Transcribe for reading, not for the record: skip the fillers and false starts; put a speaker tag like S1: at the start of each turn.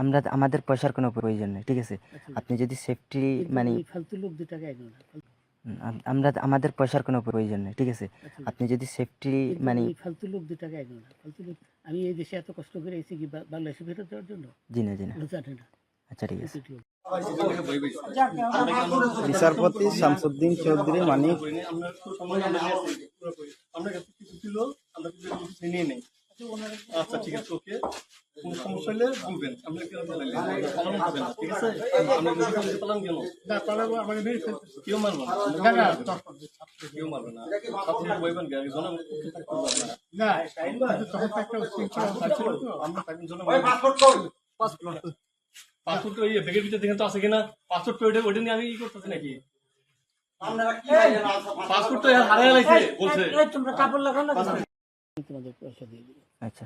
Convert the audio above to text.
S1: আমরা আমাদের পয়সার কোনো প্রয়োজন নেই, ঠিক আছে? আপনি যদি সেফটি মানে
S2: ফালতু লোক 2 টাকা আইনো না।
S1: আমরা আমাদের পয়সার কোনো প্রয়োজন নেই, ঠিক আছে? আপনি যদি সেফটি মানে
S2: ফালতু লোক 2 টাকা আইনো না। ফালতু লোক আমি এই দেশে এত কষ্ট করে এসেছি কি বাংলাদেশে ফেরত দেওয়ার জন্য?
S1: জি না
S2: জানে না।
S1: আচ্ছা ঠিক আছে।
S3: বিচারপতি শামসুদ্দিন চৌধুরী মানিক
S4: আচ্ছা ঠিক আছে, ওকে। কোন সমস্যা হলে বলবেন, আমরা কেউ পালন করবেন না, ঠিক আছে? আমরা পালন কেন না পালাবো, আমাকে মেরে ফেলতেছে, কেউ মারবে না, কেউ মারবে না, আপনি বলবেন না তখন একটা আমরা তাকে জন্য পাসপোর্ট ওই ব্যাগের ভিতরে দেখেন তো আছে কিনা, পাসপোর্ট ওইটা নিয়ে আমি ই করতেছি নাকি? পাসপোর্ট তো হারিয়ে গেছে বলছে।
S2: তোমরা কাপড় লাগাও না, তোমাদের পয়সা দিয়ে দিবে।
S1: আচ্ছা।